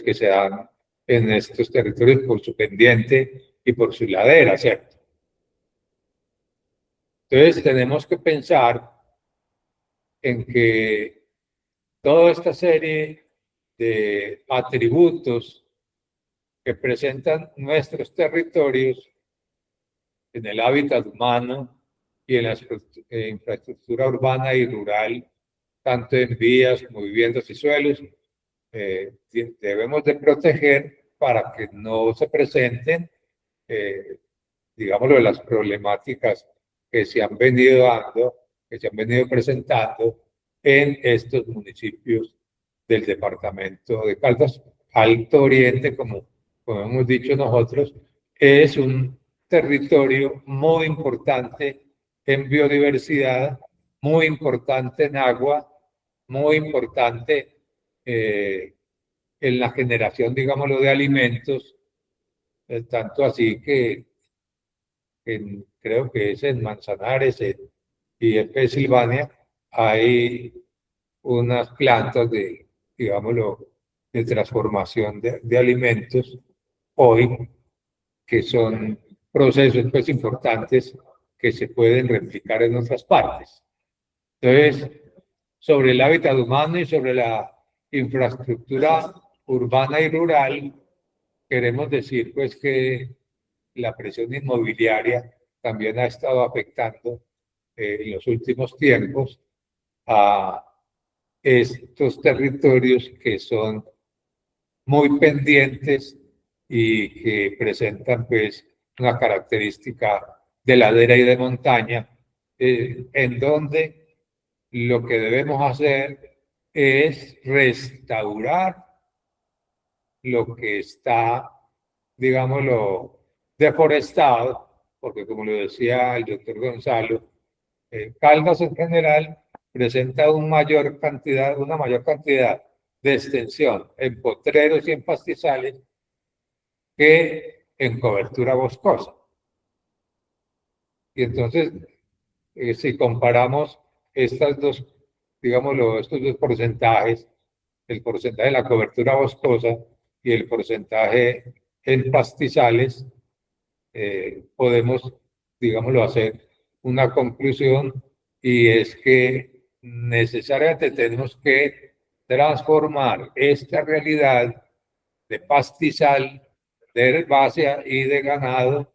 que se dan en estos territorios por su pendiente y por su ladera, ¿cierto? Entonces tenemos que pensar en que toda esta serie de atributos que presentan nuestros territorios en el hábitat humano y en la infraestructura urbana y rural, tanto en vías como viviendas y suelos, debemos de proteger para que no se presenten, digámoslo, las problemáticas que se han venido dando, que se han venido presentando en estos municipios del departamento de Caldas. Alto Oriente, como hemos dicho nosotros, es un territorio muy importante en biodiversidad, muy importante en agua, muy importante en la generación, digámoslo, de alimentos, tanto así que creo que es en Manzanares y en Pensilvania hay unas plantas de, digámoslo, de transformación de alimentos hoy, que son procesos pues importantes que se pueden replicar en otras partes. Entonces, sobre el hábitat humano y sobre la infraestructura urbana y rural, queremos decir pues que la presión inmobiliaria también ha estado afectando en los últimos tiempos a estos territorios que son muy pendientes y que presentan pues una característica de ladera y de montaña, en donde lo que debemos hacer es restaurar lo que está, digámoslo, deforestado, porque como lo decía el doctor Gonzalo, Caldas en general presenta una mayor cantidad de extensión en potreros y en pastizales que en cobertura boscosa. Y entonces, si comparamos estas dos, digámoslo, estos dos porcentajes, el porcentaje de la cobertura boscosa y el porcentaje en pastizales, podemos, digámoslo, hacer una conclusión, y es que necesariamente tenemos que transformar esta realidad de pastizal, de herbácea y de ganado,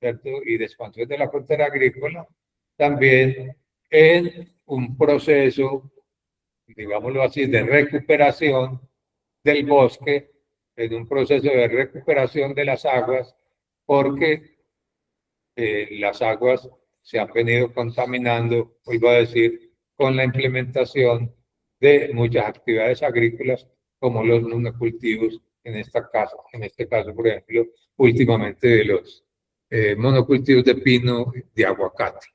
¿cierto? Y de expansión de la frontera agrícola, también en un proceso, digámoslo así, de recuperación del bosque, en un proceso de recuperación de las aguas, porque las aguas se han venido contaminando, vuelvo a decir, con la implementación de muchas actividades agrícolas, como los monocultivos, en este caso, por ejemplo, últimamente de los monocultivos de pino, de aguacate.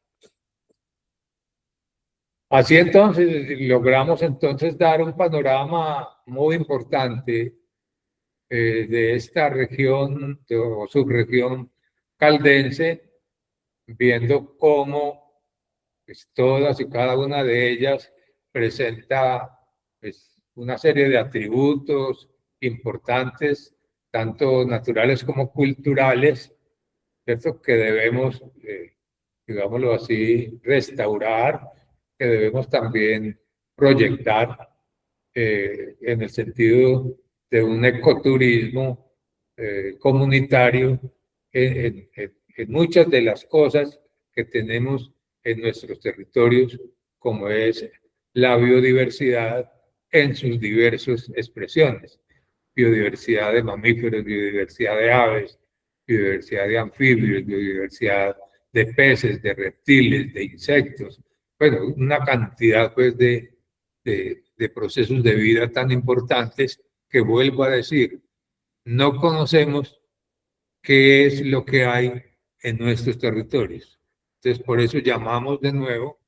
Así entonces, logramos entonces dar un panorama muy importante de esta región o subregión caldense, viendo cómo pues, todas y cada una de ellas presenta pues, una serie de atributos importantes, tanto naturales como culturales, ¿cierto? Que debemos, digámoslo así, restaurar, que debemos también proyectar en el sentido de un ecoturismo comunitario en muchas de las cosas que tenemos en nuestros territorios, como es la biodiversidad en sus diversas expresiones. Biodiversidad de mamíferos, biodiversidad de aves, biodiversidad de anfibios, biodiversidad de peces, de reptiles, de insectos. Bueno, una cantidad pues de procesos de vida tan importantes que, vuelvo a decir, no conocemos qué es lo que hay en nuestros territorios. Entonces, por eso llamamos de nuevo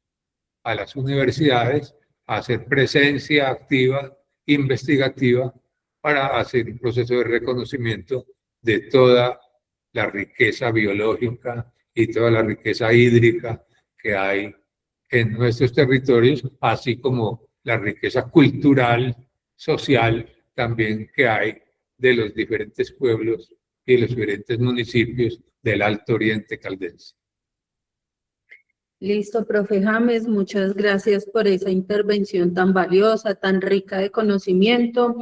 a las universidades a hacer presencia activa, investigativa, para hacer un proceso de reconocimiento de toda la riqueza biológica y toda la riqueza hídrica que hay en nuestros territorios, así como la riqueza cultural, social, también que hay de los diferentes pueblos y los diferentes municipios del Alto Oriente caldense. Listo, profe James, muchas gracias por esa intervención tan valiosa, tan rica de conocimiento,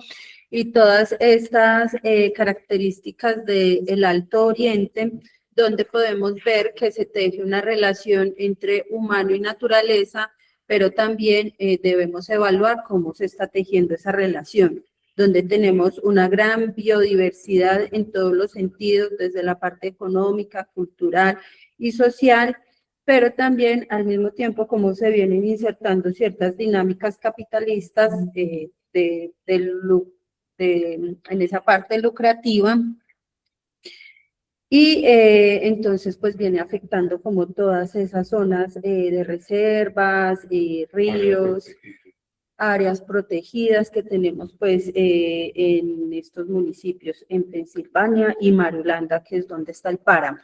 y todas estas características del Alto Oriente, donde podemos ver que se teje una relación entre humano y naturaleza, pero también debemos evaluar cómo se está tejiendo esa relación, donde tenemos una gran biodiversidad en todos los sentidos, desde la parte económica, cultural y social, pero también al mismo tiempo cómo se vienen insertando ciertas dinámicas capitalistas en esa parte lucrativa, y entonces pues viene afectando como todas esas zonas de reservas, ríos, áreas protegidas que tenemos pues en estos municipios, en Pensilvania y Marulanda, que es donde está el páramo.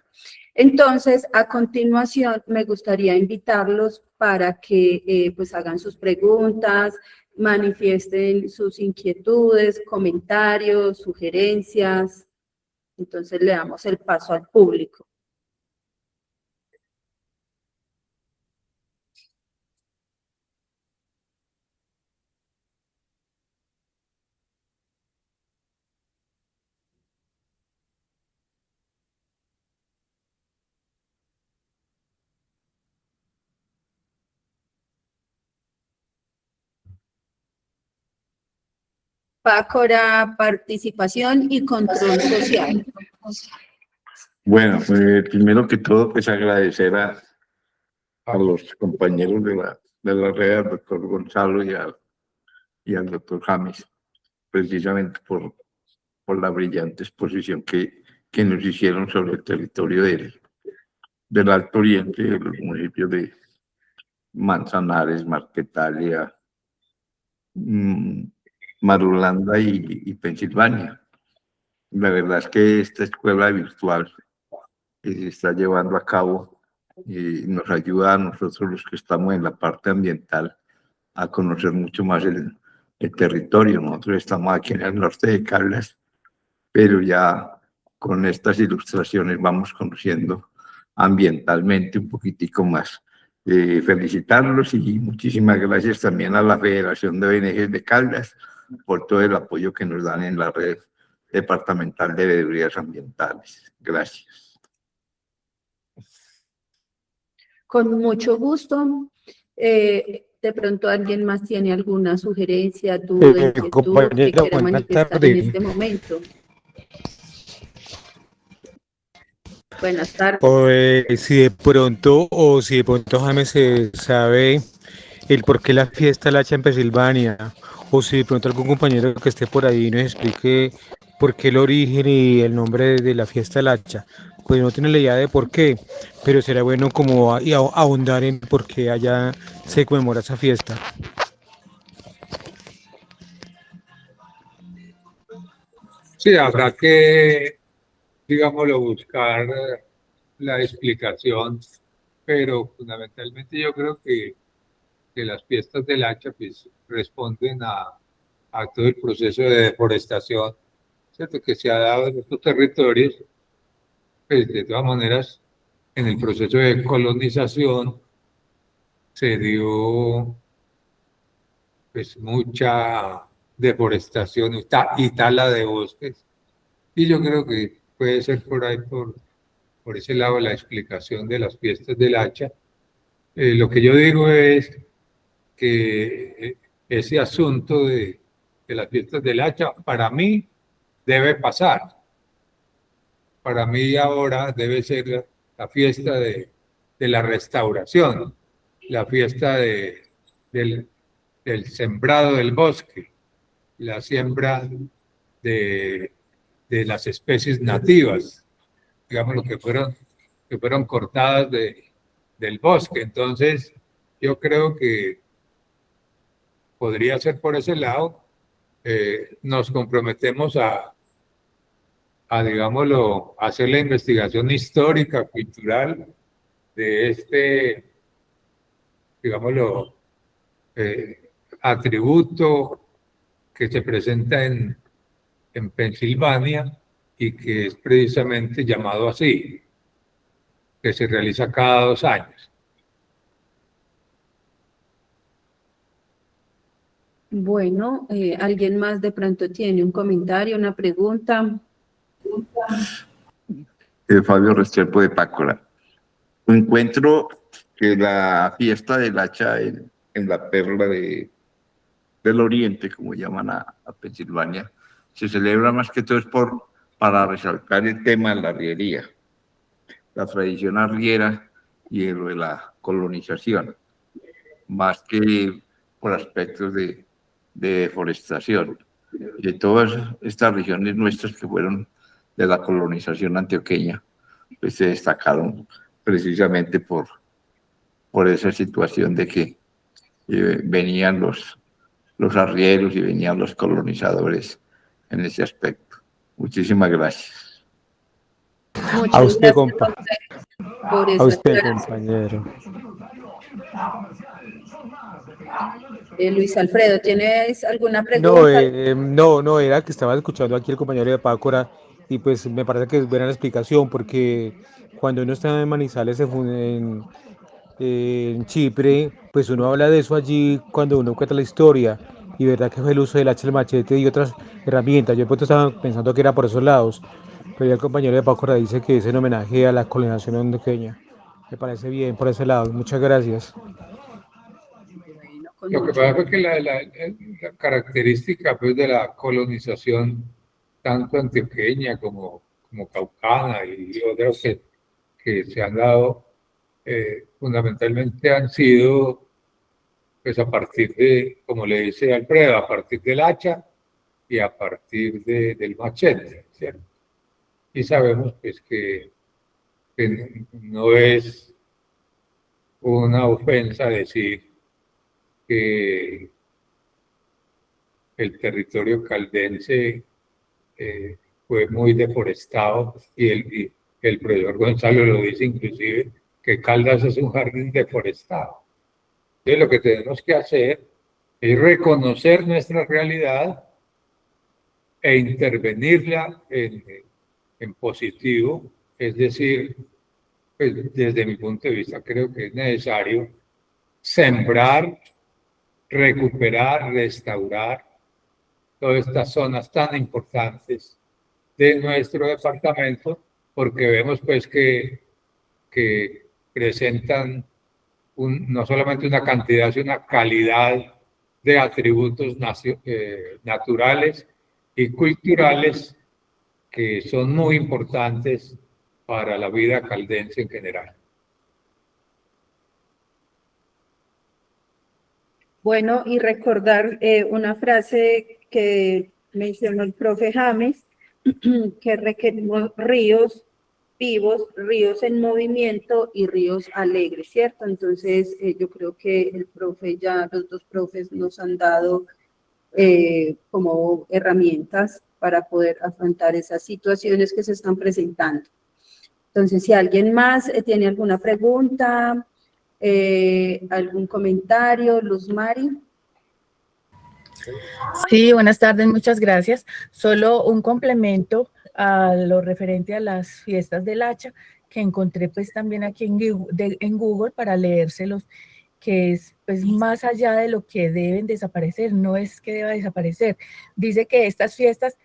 Entonces, a continuación, me gustaría invitarlos para que pues hagan sus preguntas, manifiesten sus inquietudes, comentarios, sugerencias. Entonces, le damos el paso al público. Pácora, participación y control social. Bueno, primero que todo, pues agradecer a los compañeros de la de la red al doctor Gonzalo y al doctor James, precisamente por la brillante exposición que nos hicieron sobre el territorio del Alto Oriente, de los municipios de Manzanares, Marquetalia, Marulanda y Pensilvania. La verdad es que esta escuela virtual que se está llevando a cabo nos ayuda a nosotros los que estamos en la parte ambiental a conocer mucho más el territorio. Nosotros estamos aquí en el norte de Caldas, pero ya con estas ilustraciones vamos conociendo ambientalmente un poquitico más. Felicitarlos y muchísimas gracias también a la Federación de ONGs de Caldas por todo el apoyo que nos dan en la red departamental de veedurías ambientales. Gracias. Con mucho gusto. De pronto alguien más tiene alguna sugerencia, duda, inquietud que Compañero, quiera buenas manifestar en tardes. este momento. Buenas tardes. Si de pronto James se sabe el por qué la fiesta la hacha en Pensilvania, o si de pronto algún compañero que esté por ahí nos explique por qué el origen y el nombre de la fiesta del hacha. Pues no tiene la idea de por qué, pero será bueno como ahondar en por qué allá se conmemora esa fiesta. Sí, habrá que, digámoslo, buscar la explicación, pero fundamentalmente yo creo que las fiestas del hacha pues, responden a todo el proceso de deforestación, ¿cierto? Que se ha dado en estos territorios, pues de todas maneras, en el proceso de colonización se dio pues mucha deforestación y tala de bosques, y yo creo que puede ser por ahí, por ese lado, la explicación de las fiestas del hacha. Lo que yo digo es que ese asunto de las fiestas del hacha, para mí, debe pasar. Para mí ahora debe ser la fiesta de la restauración, la fiesta del sembrado del bosque, la siembra de, de las especies nativas, digamos, lo que fueron cortadas del bosque. Entonces, yo creo que podría ser por ese lado. Nos comprometemos digámoslo, hacer la investigación histórica, cultural de este, digámoslo, atributo que se presenta en Pensilvania y que es precisamente llamado así, que se realiza cada 2 años. Bueno, ¿alguien más de pronto tiene un comentario, una pregunta? Fabio Restrepo de Pácora. Encuentro que la fiesta del hacha en la perla del Oriente, como llaman a Pensilvania, se celebra más que todo es para resaltar el tema de la arriería, la tradición arriera y lo de la colonización, más que por aspectos de deforestación. De todas estas regiones nuestras que fueron de la colonización antioqueña, pues se destacaron precisamente por esa situación de que venían los arrieros y venían los colonizadores en ese aspecto. Muchísimas gracias. Muchas usted, gracias a usted por A esa usted, aclaración. compañero. Luis Alfredo, ¿tienes alguna No, pregunta? no, era que estaba escuchando aquí el compañero de Pácora y pues me parece que es buena la explicación porque cuando uno está en Manizales, en Chipre, pues uno habla de eso allí cuando uno cuenta la historia y verdad que fue el uso del hacha, el machete y otras herramientas. Yo de pronto estaba pensando que era por esos lados, pero ya el compañero de Pácora dice que es en homenaje a la colonización antioqueña. Me parece bien por ese lado. Muchas gracias. Bueno, con Lo que mucho pasa es que la característica pues, de la colonización, tanto antioqueña como caucana y otras que se han dado, fundamentalmente han sido pues a partir de, como le dice Alfredo, a partir del hacha y a partir del machete, ¿cierto? Y sabemos pues que no es una ofensa decir que el territorio caldense fue muy deforestado y el profesor Gonzalo lo dice inclusive, que Caldas es un jardín deforestado. Entonces lo que tenemos que hacer es reconocer nuestra realidad e intervenirla en positivo, es decir, pues, desde mi punto de vista creo que es necesario sembrar, recuperar, restaurar todas estas zonas tan importantes de nuestro departamento, porque vemos pues que presentan no solamente una cantidad, sino una calidad de atributos naturales y culturales que son muy importantes para la vida caldense en general. Bueno, y recordar una frase que mencionó el profe James, que requerimos ríos vivos, ríos en movimiento y ríos alegres, ¿cierto? Entonces, yo creo que el profe los dos profes nos han dado como herramientas para poder afrontar esas situaciones que se están presentando. Entonces, si alguien más tiene alguna pregunta, algún comentario, Luz Mari. Sí, buenas tardes, muchas gracias. Solo un complemento a lo referente a las fiestas del hacha, que encontré pues también aquí en Google para leérselos, que es pues más allá de lo que deben desaparecer, no es que deba desaparecer. Dice que estas fiestas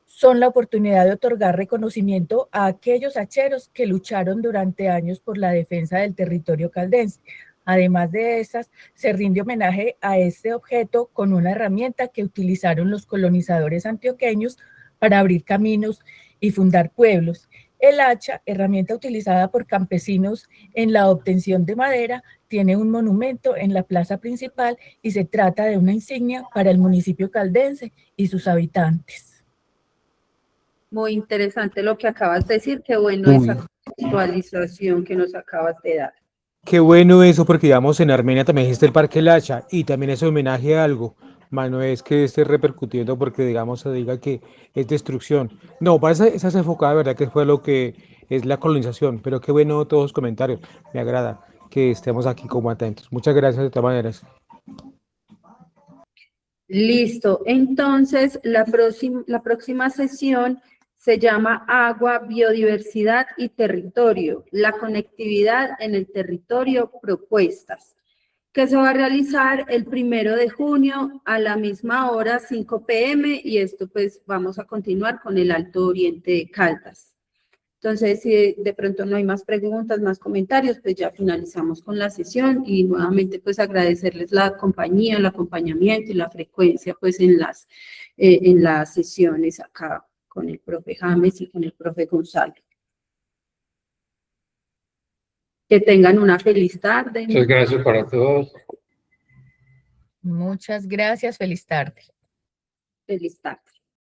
son la oportunidad de otorgar reconocimiento a aquellos hacheros que lucharon durante años por la defensa del territorio caldense. Además de estas, se rinde homenaje a este objeto con una herramienta que utilizaron los colonizadores antioqueños para abrir caminos y fundar pueblos. El hacha, herramienta utilizada por campesinos en la obtención de madera, tiene un monumento en la plaza principal y se trata de una insignia para el municipio caldense y sus habitantes. Muy interesante lo que acabas de decir, qué bueno esa actualización que nos acabas de dar. Qué bueno eso, porque digamos en Armenia también existe el Parque Lacha y también es homenaje a algo, más no es que esté repercutiendo porque digamos se diga que es destrucción. No, para esa es enfocada, verdad que fue lo que es la colonización, pero qué bueno todos los comentarios, me agrada que estemos aquí como atentos. Muchas gracias de todas maneras. Listo, entonces la próxima sesión se llama Agua, Biodiversidad y Territorio, la conectividad en el territorio, propuestas, que se va a realizar el 1 de junio a la misma hora, 5 p.m. y esto pues vamos a continuar con el Alto Oriente de Caldas. Entonces, si de pronto no hay más preguntas, más comentarios, pues ya finalizamos con la sesión y nuevamente pues agradecerles la compañía, el acompañamiento y la frecuencia pues en las sesiones acá con el profe James y con el profe Gonzalo. Que tengan una feliz tarde. Muchas gracias para todos. Muchas gracias, feliz tarde. Feliz tarde.